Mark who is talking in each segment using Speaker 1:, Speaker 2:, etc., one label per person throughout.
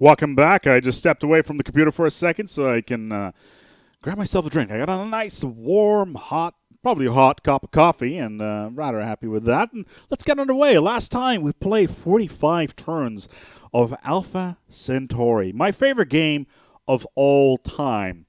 Speaker 1: Welcome back. I just stepped away from the computer for a second so I can grab myself a drink. I got a nice, warm, hot, probably hot cup of coffee, and rather happy with that. And let's get underway. Last time we played 45 turns of Alpha Centauri, my favorite game of all time.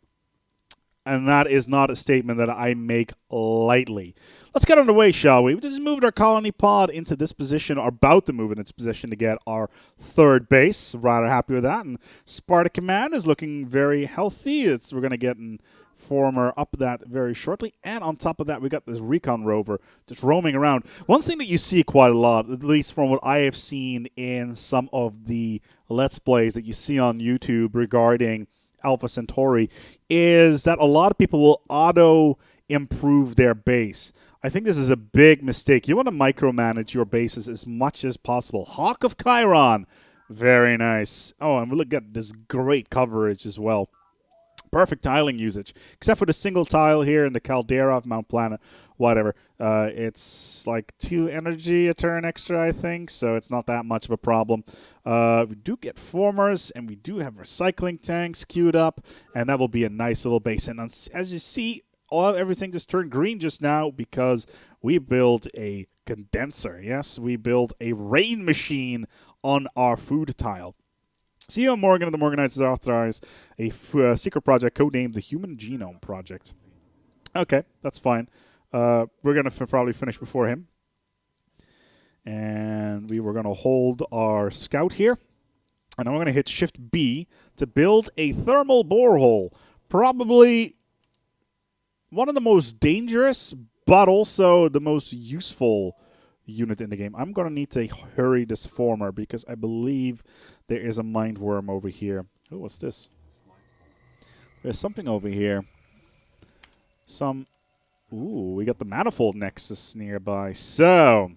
Speaker 1: And that is not a statement that I make lightly. Let's get underway, shall we? We just moved our colony pod into this position, or about to move in its position to get our third base. Rather happy with that. And Sparta Command is looking very healthy. We're going to get an former up that very shortly. And on top of that, we got this recon rover just roaming around. One thing that you see quite a lot, at least from what I have seen in some of the Let's Plays that you see on YouTube regarding Alpha Centauri, is that a lot of people will auto-improve their base. I think this is a big mistake. You want to micromanage your bases as much as possible. Hawk of Chiron. Very nice. Oh, and we look at this great coverage as well. Perfect tiling usage. Except for the single tile here in the caldera of Mt.Planet. Whatever. It's like 2 energy a turn extra, I think, so it's not that much of a problem. We do get formers, and we do have recycling tanks queued up, and that will be a nice little base. And as you see, everything just turned green just now because we built a condenser. Yes, we built a rain machine on our food tile. CEO Morgan of the Morganizers authorized a secret project codenamed the Human Genome Project. Okay, that's fine. We're going to probably finish before him. And we were going to hold our scout here. And I'm going to hit Shift B to build a thermal borehole. Probably one of the most dangerous, but also the most useful unit in the game. I'm going to need to hurry this former because I believe there is a mind worm over here. Oh, what's this? There's something over here. Ooh, we got the manifold nexus nearby. So,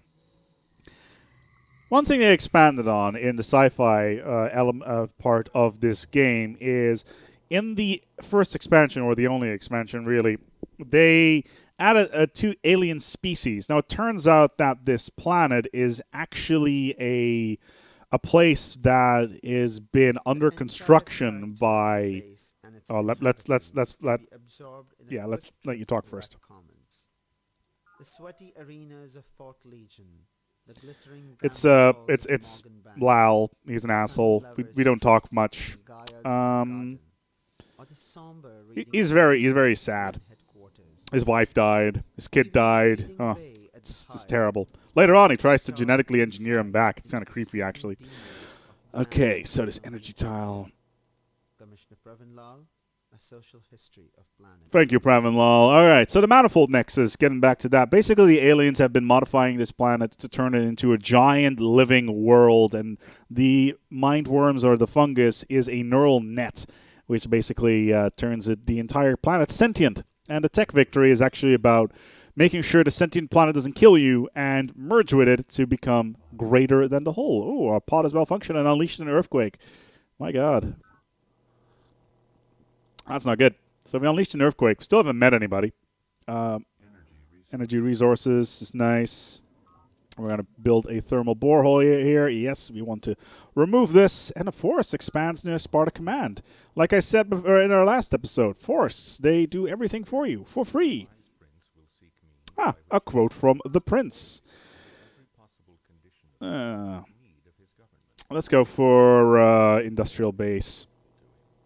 Speaker 1: one thing they expanded on in the sci-fi part of this game is in the first expansion, or the only expansion really, they added 2 alien species. Now, it turns out that this planet is actually a place that has been under construction by. Oh, let's let you talk first.
Speaker 2: The sweaty arenas of Fort Legion.
Speaker 1: It's Lal. He's an asshole. We don't talk much. He's very sad. His wife died. His kid died. Oh, it's terrible. Later on, he tries to genetically engineer him back. It's kind of creepy, actually. Okay, so this energy tile.
Speaker 2: Commissioner Pravin Lal, A Social History of Planet.
Speaker 1: Thank you, Pravin Lal. All right, so the manifold nexus, getting back to that. Basically, the aliens have been modifying this planet to turn it into a giant living world, and the mind worms, or the fungus, is a neural net, which basically turns the entire planet sentient. And the tech victory is actually about making sure the sentient planet doesn't kill you and merge with it to become greater than the whole. Oh, our pod is malfunctioned and unleashed an earthquake. My God. That's not good. So we unleashed an earthquake. We still haven't met anybody. Energy resources is nice. We're going to build a thermal borehole here. Yes, we want to remove this. And the forest expands near Sparta Command. Like I said in our last episode, forests, they do everything for you for free. Ah, a quote from the prince. Let's go for industrial base.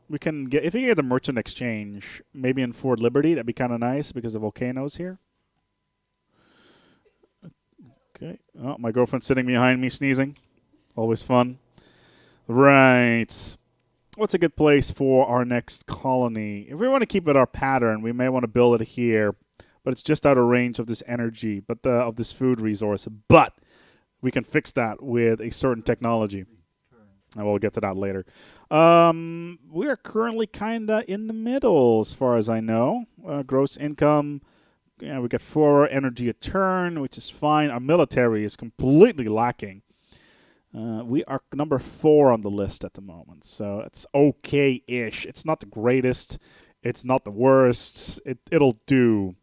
Speaker 1: We can get, if we get the merchant exchange, maybe in Fort Liberty, that'd be kind of nice because the volcano's here. Okay. Oh, my girlfriend's sitting behind me sneezing. Always fun. Right. What's a good place for our next colony? If we want to keep it our pattern, we may want to build it here, but it's just out of range of this energy, of this food resource. But we can fix that with a certain technology. And we'll get to that later. We are currently kind of in the middle, as far as I know. Gross income. Yeah, we get 4 energy a turn, which is fine. Our military is completely lacking. We are number 4 on the list at the moment, so it's okay-ish. It's not the greatest. It's not the worst. It'll do.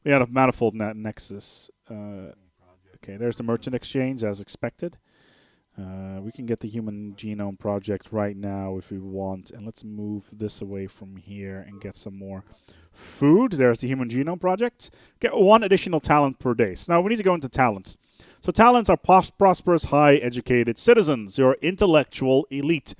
Speaker 1: We had a manifold nexus. Okay, there's the merchant exchange, as expected. We can get the Human Genome Project right now if we want. And let's move this away from here and get some more food. There's the Human Genome Project. Get 1 additional talent per day. So now we need to go into talents. So talents are prosperous, high-educated citizens, your intellectual elite.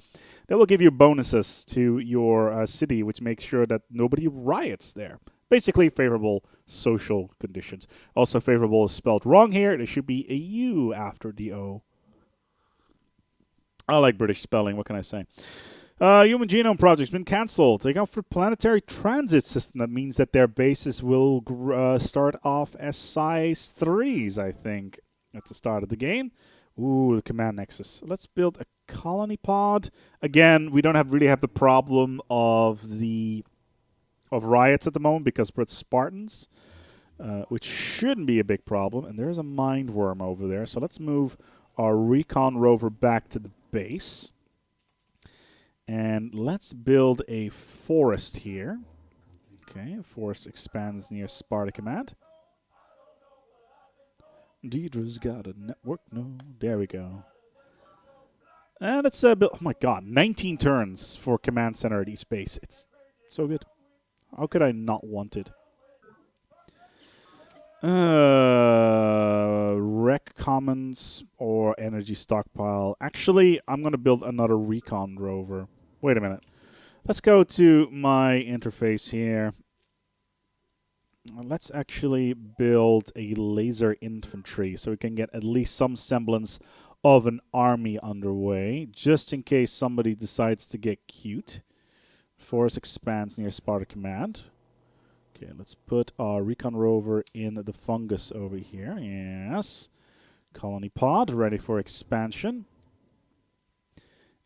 Speaker 1: That will give you bonuses to your city, which makes sure that nobody riots there. Basically, favorable social conditions. Also, favorable is spelled wrong here. There should be a U after the O. I like British spelling. What can I say? Human Genome Project's been cancelled. They go for Planetary Transit System. That means that their bases will start off as size 3s, I think, at the start of the game. Ooh, the command nexus. Let's build a colony pod. Again, we don't really have the problem of riots at the moment because we're Spartans, which shouldn't be a big problem. And there's a mind worm over there. So let's move our recon rover back to the base. And let's build a forest here. Okay, forest expands near Sparta command. Deidre's got a network. No, there we go. And let's build. Oh my God, 19 turns for command center at each base. It's so good. How could I not want it? Rec commons or energy stockpile. Actually, I'm gonna build another recon rover. Wait a minute. Let's go to my interface here. Let's actually build a laser infantry so we can get at least some semblance of an army underway, just in case somebody decides to get cute. Force expands near Sparta command. Okay, let's put our recon rover in the fungus over here. Yes. Colony pod ready for expansion.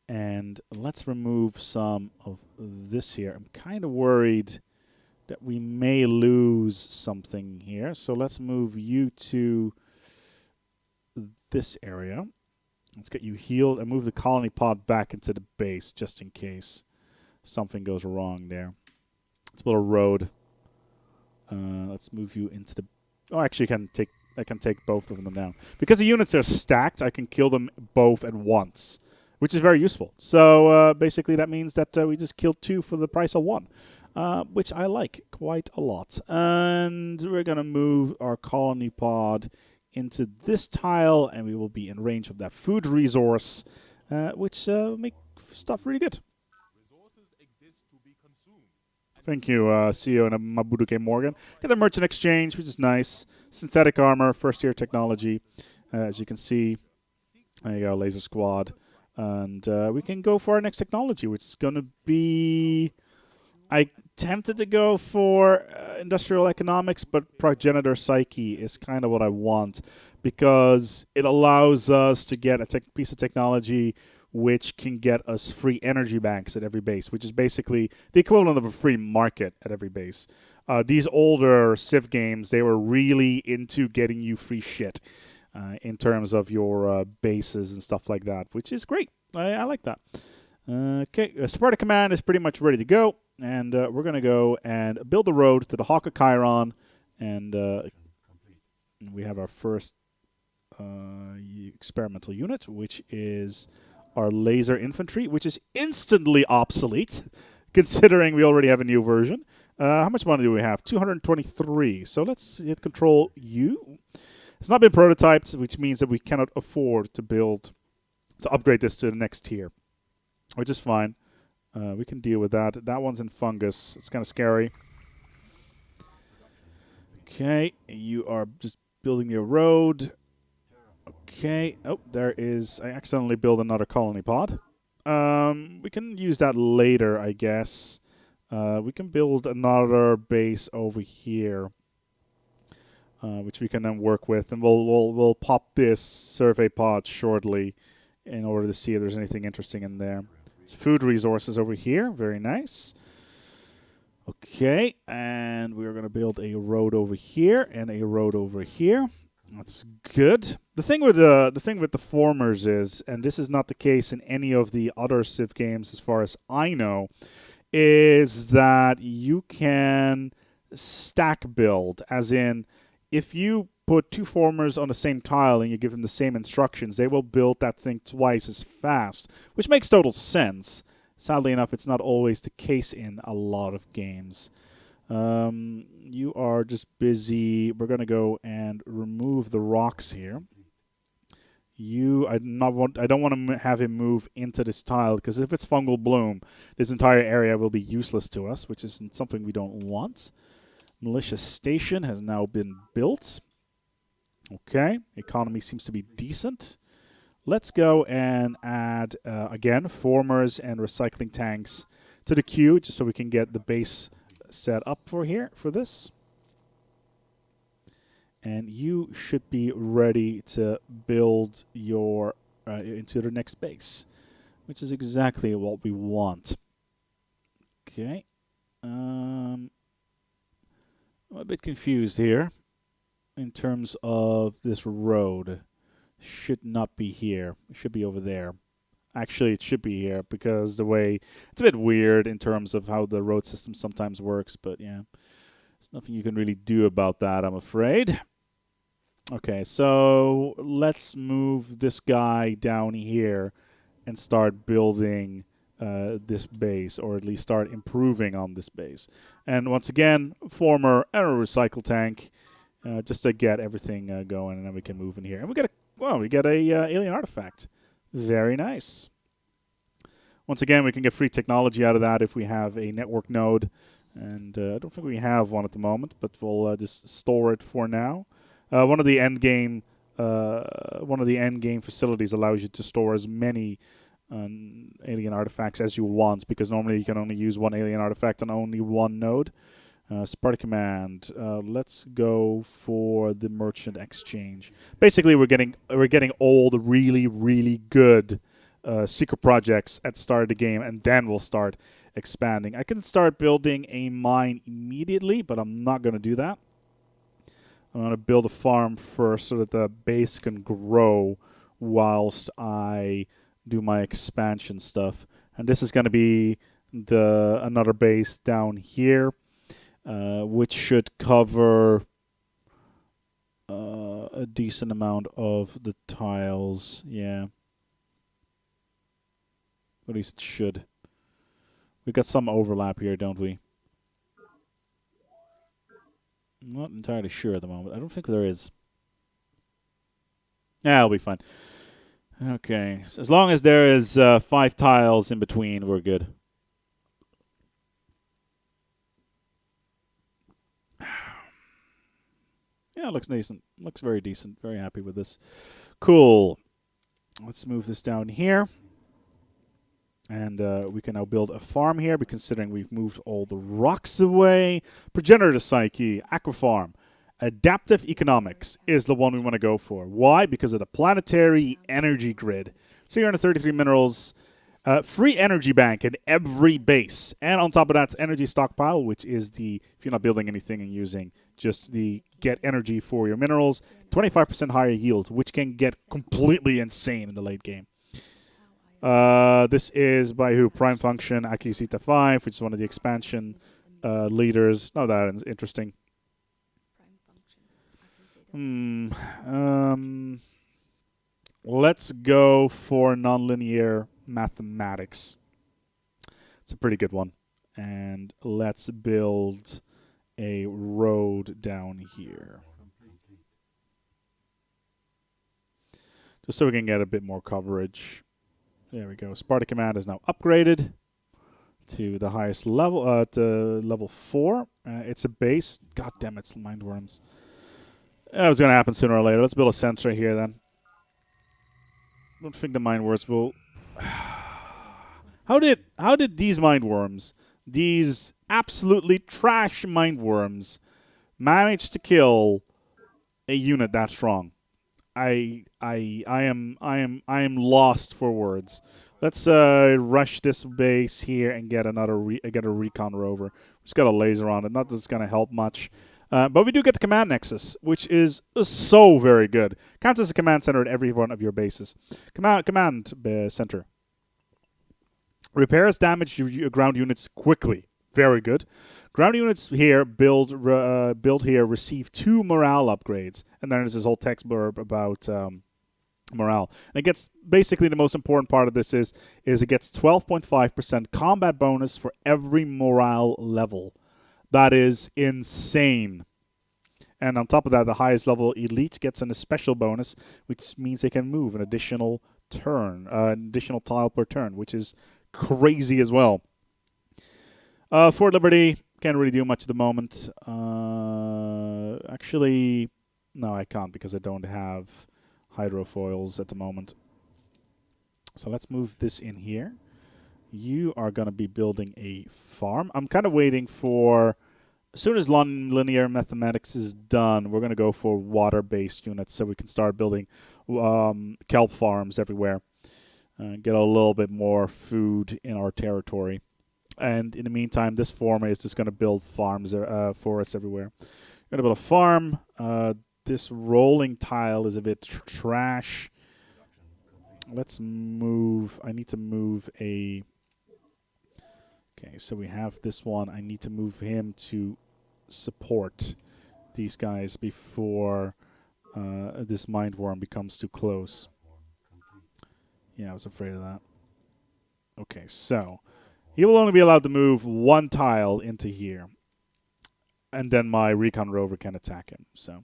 Speaker 1: And let's remove some of this here. I'm kind of worried that we may lose something here. So let's move you to this area. Let's get you healed and move the colony pod back into the base just in case something goes wrong there. Let's build a road. Let's move you into the... Oh, actually, I can take both of them down. Because the units are stacked, I can kill them both at once, which is very useful. So basically that means that we just killed 2 for the price of 1. Which I like quite a lot. And we're going to move our colony pod into this tile, and we will be in range of that food resource, which make stuff really good. Thank you, CEO and Mabuduke Morgan. Get the merchant exchange, which is nice. Synthetic armor, first-year technology. As you can see, there you go, laser squad. And we can go for our next technology, which is going to be... I tempted to go for industrial economics, but progenitor psyche is kind of what I want because it allows us to get a piece of technology which can get us free energy banks at every base, which is basically the equivalent of a free market at every base. These older Civ games, they were really into getting you free shit in terms of your bases and stuff like that, which is great. I like that. Okay, Sparta Command is pretty much ready to go. And we're going to go and build the road to the Hawk of Chiron. And we have our first experimental unit, which is our laser infantry, which is instantly obsolete, considering we already have a new version. How much money do we have? 223. So let's hit Control U. It's not been prototyped, which means that we cannot afford to upgrade this to the next tier, which is fine. We can deal with that. That one's in fungus. It's kind of scary. Okay, you are just building your road. Okay. Oh, there is... I accidentally built another colony pod. We can use that later, I guess. We can build another base over here, which we can then work with. And we'll pop this survey pod shortly in order to see if there's anything interesting in there. Food resources over here. Very nice. Okay, and we're going to build a road over here and a road over here. That's good. The thing with the formers is, and this is not the case in any of the other Civ games as far as I know, is that you can stack build, as in if you put 2 formers on the same tile and you give them the same instructions, they will build that thing twice as fast, which makes total sense. Sadly enough, it's not always the case in a lot of games. You are just busy. We're going to go and remove the rocks here. I don't want to have him move into this tile, because if it's fungal bloom, this entire area will be useless to us, which is something we don't want. Militia station has now been built. Okay, economy seems to be decent. Let's go and add, again, formers and recycling tanks to the queue, just so we can get the base set up for this. And you should be ready to build your into the next base, which is exactly what we want. Okay. I'm a bit confused here in terms of this road. Should not be here. It should be over there. Actually, it should be here, because the way it's a bit weird in terms of how the road system sometimes works. But yeah, there's nothing you can really do about that, I'm afraid. Okay, so let's move this guy down here and start building this base, or at least start improving on this base. And once again, former and a recycle tank, just to get everything going, and then we can move in here. And we get a alien artifact. Very nice. Once again, we can get free technology out of that if we have a network node, and I don't think we have one at the moment, but we'll just store it for now. One of the end game facilities allows you to store as many alien artifacts as you want, because normally you can only use one alien artifact on only one node. Sparta Command. Let's go for the merchant exchange. Basically, we're getting all the really good secret projects at the start of the game, and then we'll start expanding. I can start building a mine immediately, but I'm not going to do that. I'm going to build a farm first so that the base can grow whilst I do my expansion stuff. And this is going to be another base down here, which should cover a decent amount of the tiles. Yeah. At least it should. We got some overlap here, don't we? I'm not entirely sure at the moment. I don't think there is. Yeah, it'll be fine. Okay. So as long as there is 5 tiles in between, we're good. Yeah, it looks decent. Looks very decent. Very happy with this. Cool. Let's move this down here. And we can now build a farm here, but considering we've moved all the rocks away. Progenitor Psyche, Aquafarm. Adaptive Economics is the one we want to go for. Why? Because of the Planetary energy grid. 333 minerals, free energy bank in every base. And on top of that, energy stockpile, which is if you're not building anything and using just the get energy for your minerals, 25% higher yield, which can get completely insane in the late game. This is by who? Prime Function, Akisita 5, which is one of the expansion leaders. Oh, that is interesting. Let's go for nonlinear mathematics. It's a pretty good one. And let's build a road down here. Just so we can get a bit more coverage. There we go. Sparta Command is now upgraded to the highest level, to level 4. It's a base. God damn it, it's mindworms. That was going to happen sooner or later. Let's build a sensor here then. I don't think the mindworms will... How did these mindworms, these absolutely trash mindworms, manage to kill a unit that strong? I am lost for words. Let's rush this base here and get get a recon rover. Just got a laser on it. Not that it's gonna help much, but we do get the command nexus, which is so very good. Counts as a command center at every one of your bases. Command center repairs damaged ground units quickly, very good. Ground units here build here receive 2 morale upgrades, and then there's this whole text blurb about morale. And it gets basically the most important part of this is it gets 12.5% combat bonus for every morale level. That is insane. And on top of that, the highest level elite gets an special bonus, which means they can move an additional turn, an additional tile per turn, which is crazy as well. Fort Liberty, can't really do much at the moment. Actually, no, I can't because I don't have hydrofoils at the moment. So let's move this in here. You are going to be building a farm. I'm kind of waiting for... As soon as linear mathematics is done, we're going to go for water-based units so we can start building kelp farms everywhere. Get a little bit more food in our territory. And in the meantime, this farmer is just going to build farms for us everywhere. We're going to build a farm. This rolling tile is a bit trash. Let's move. I need to move a... Okay, so we have this one. I need to move him to support these guys before this mindworm becomes too close. Yeah, I was afraid of that. Okay, so he will only be allowed to move 1 tile into here. And then my recon rover can attack him. So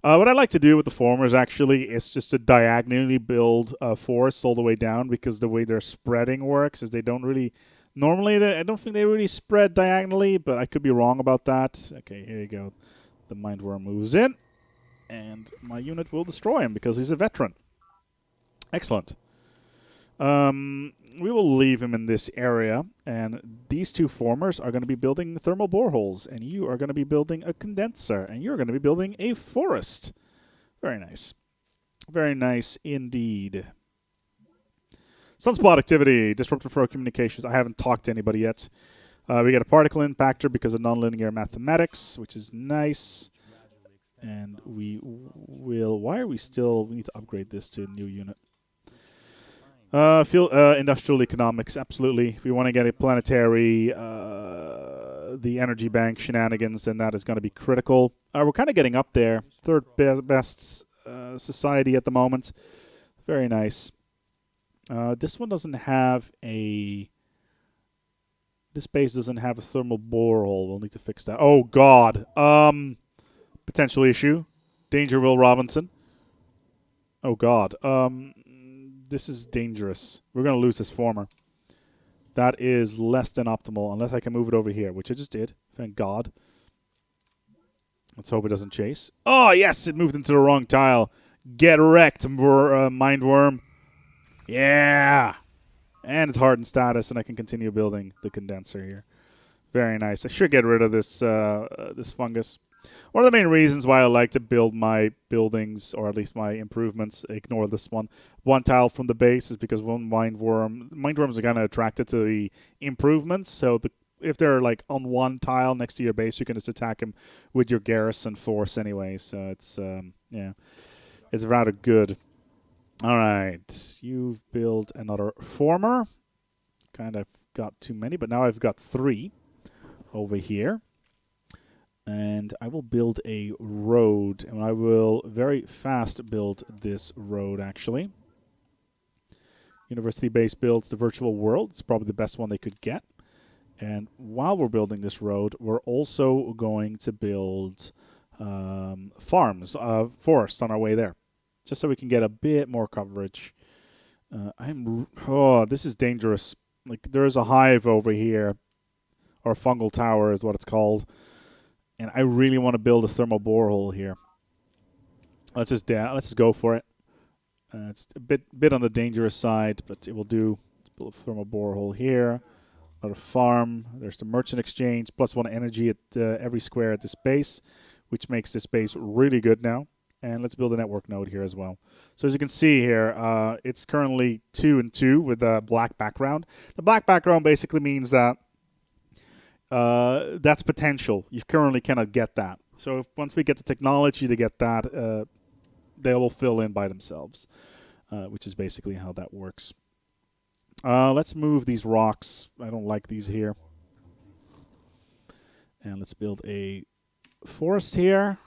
Speaker 1: what I like to do with the formers actually is just to diagonally build forests all the way down, because the way their spreading works is they don't really... Normally, I don't think they really spread diagonally, but I could be wrong about that. Okay, here you go. The mindworm moves in, and my unit will destroy him because he's a veteran. Excellent. We will leave him in this area, and these 2 formers are going to be building thermal boreholes, and you are going to be building a condenser, and you're going to be building a forest. Very nice. Very nice indeed. Sunspot activity, disruptive for our communications. I haven't talked to anybody yet. We get a particle impactor because of nonlinear mathematics, which is nice. And we will... Why are we still... We need to upgrade this to a new unit. Industrial economics, absolutely. If we want to get a planetary, the energy bank shenanigans, then that is going to be critical. We're kind of getting up there. Third best society at the moment. Very nice. This one doesn't have a... This base doesn't have a thermal borehole. We'll need to fix that. Oh, God. Potential issue. Danger, Will Robinson. Oh, God. This is dangerous. We're going to lose this former. That is less than optimal, unless I can move it over here, which I just did. Thank God. Let's hope it doesn't chase. Oh, yes! It moved into the wrong tile. Get wrecked, mindworm. Yeah! And it's hardened status, and I can continue building the condenser here. Very nice. I should get rid of this this fungus. One of the main reasons why I like to build my buildings, or at least my improvements, ignore this one tile from the base, is because mindworms are kind of attracted to the improvements. So if they're like on one tile next to your base, you can just attack them with your garrison force anyway. So it's yeah, it's rather good. All right, you've built another former. Kind of got too many, but now I've got 3 over here. And I will build a road, and I will very fast build this road, actually. University base builds the virtual world. It's probably the best one they could get. And while we're building this road, we're also going to build farms, forests on our way there, just so we can get a bit more coverage. This is dangerous. Like, there's a hive over here, or fungal tower is what it's called. And I really want to build a thermal borehole here. Let's just go for it. It's a bit on the dangerous side, but it will do. Let's build a thermal borehole here. Another farm. There's the merchant exchange. +1 energy at every square at this base, which makes this base really good now. And let's build a network node here as well. So as you can see here, it's currently 2 and 2 with a black background. The black background basically means that that's potential. You currently cannot get that. So once we get the technology to get that, they will fill in by themselves, which is basically how that works. Let's move these rocks. I don't like these here. And let's build a forest here.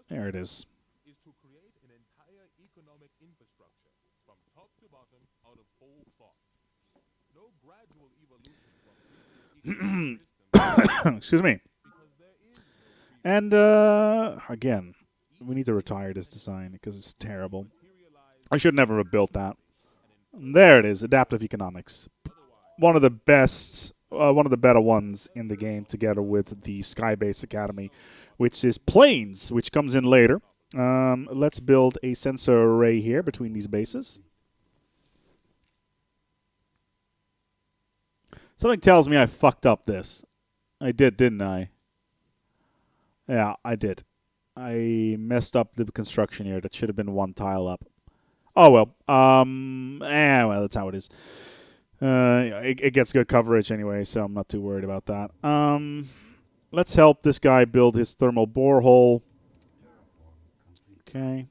Speaker 1: There it is.
Speaker 3: Is to create an entire economic infrastructure from top to bottom out of whole cloth. No gradual evolution from previous economic systems
Speaker 1: Excuse me.
Speaker 3: because there is no previous
Speaker 1: And again, we need to retire this design because it's terrible.
Speaker 3: materialized
Speaker 1: I should never have built that. There it is, adaptive economics. One of the best, one of the better ones in the game, together with the Skybase Academy, which is Planes, which comes in later. Let's build a sensor array here between these bases. Something tells me I fucked up this. I did, didn't I? Yeah, I did. I messed up the construction here. That should have been one tile up. Oh well. Well, that's how it is. It gets good coverage anyway, so I'm not too worried about that. Let's help this guy build his thermal borehole. Okay.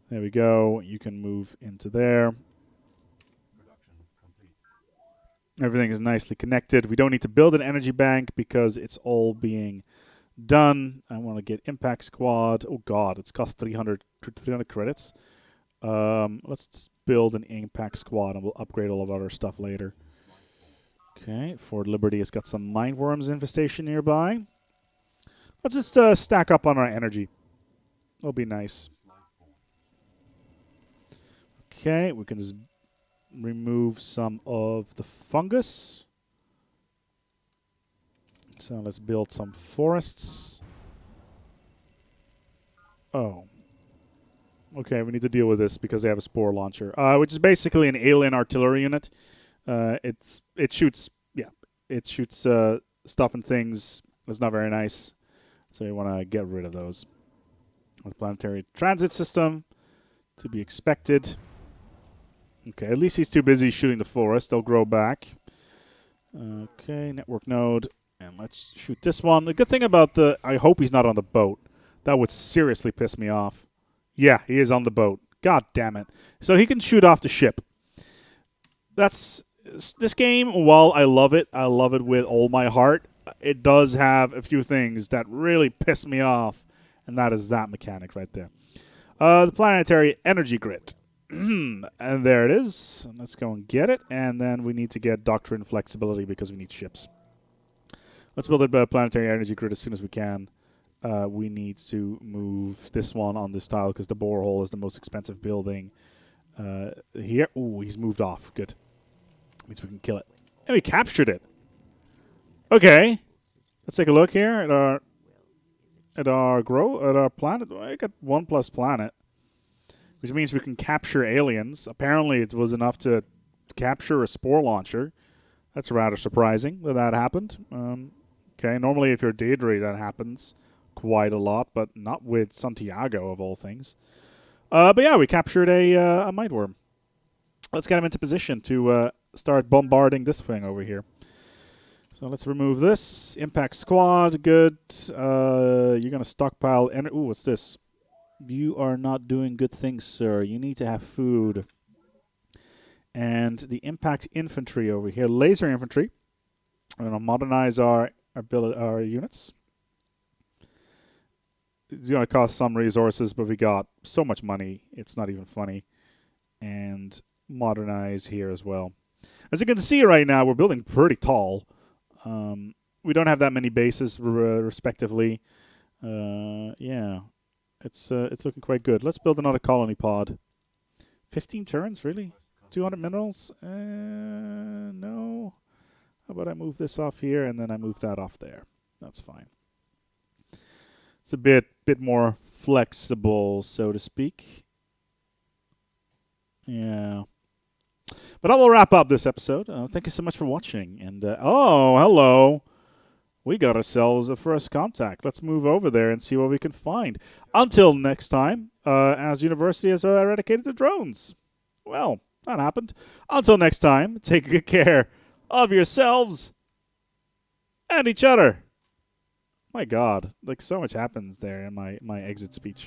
Speaker 1: There we go. You can move into there. Everything is nicely connected. We don't need to build an energy bank because it's all being done. I want to get Impact Squad. Oh god, it's cost 300 credits. Let's just build an Impact Squad and we'll upgrade all of our stuff later. Okay, Fort Liberty has got some Mindworms infestation nearby. Let's just stack up on our energy. That'll be nice. Okay, we can just remove some of the fungus. So let's build some forests. Oh. Okay, we need to deal with this because they have a spore launcher, which is basically an alien artillery unit. It shoots stuff and things. It's not very nice, so you want to get rid of those. The planetary transit system, to be expected. Okay, at least he's too busy shooting the forest. They'll grow back. Okay, network node, and let's shoot this one. The good thing about I hope he's not on the boat. That would seriously piss me off. Yeah, he is on the boat. God damn it. So he can shoot off the ship. This game, while I love it with all my heart, it does have a few things that really piss me off, and that is that mechanic right there. The planetary energy grid. And there it is. Let's go and get it, and then we need to get doctrine flexibility because we need ships. Let's build a planetary energy grid as soon as we can. We need to move this one on this tile because the borehole is the most expensive building here. Ooh, he's moved off. Good. Means we can kill it. And we captured it. Okay. Let's take a look here at our planet. I got 1+ planet, which means we can capture aliens. Apparently, it was enough to capture a spore launcher. That's rather surprising that happened. Okay, normally if you're Daedry, that happens quite a lot, but not with Santiago of all things. But yeah, we captured a Mindworm. Let's get him into position to start bombarding this thing over here. So let's remove this. Impact Squad, good. You're going to stockpile energy. Ooh, what's this? You are not doing good things, sir. You need to have food. And the Impact Infantry over here. Laser Infantry. I'm going to modernize our units. It's going to cost some resources, but we got so much money, it's not even funny. And modernize here as well. As you can see right now, we're building pretty tall. We don't have that many bases, respectively. Yeah, it's looking quite good. Let's build another colony pod. 15 turns, really? 200 minerals? No. How about I move this off here, and then I move that off there. That's fine. It's a bit more flexible, so to speak. Yeah. But I will wrap up this episode. Thank you so much for watching. And, oh, hello. We got ourselves a first contact. Let's move over there and see what we can find. Until next time, as University has eradicated the drones. Well, that happened. Until next time, take good care of yourselves and each other. My God, like so much happens there in my exit speech.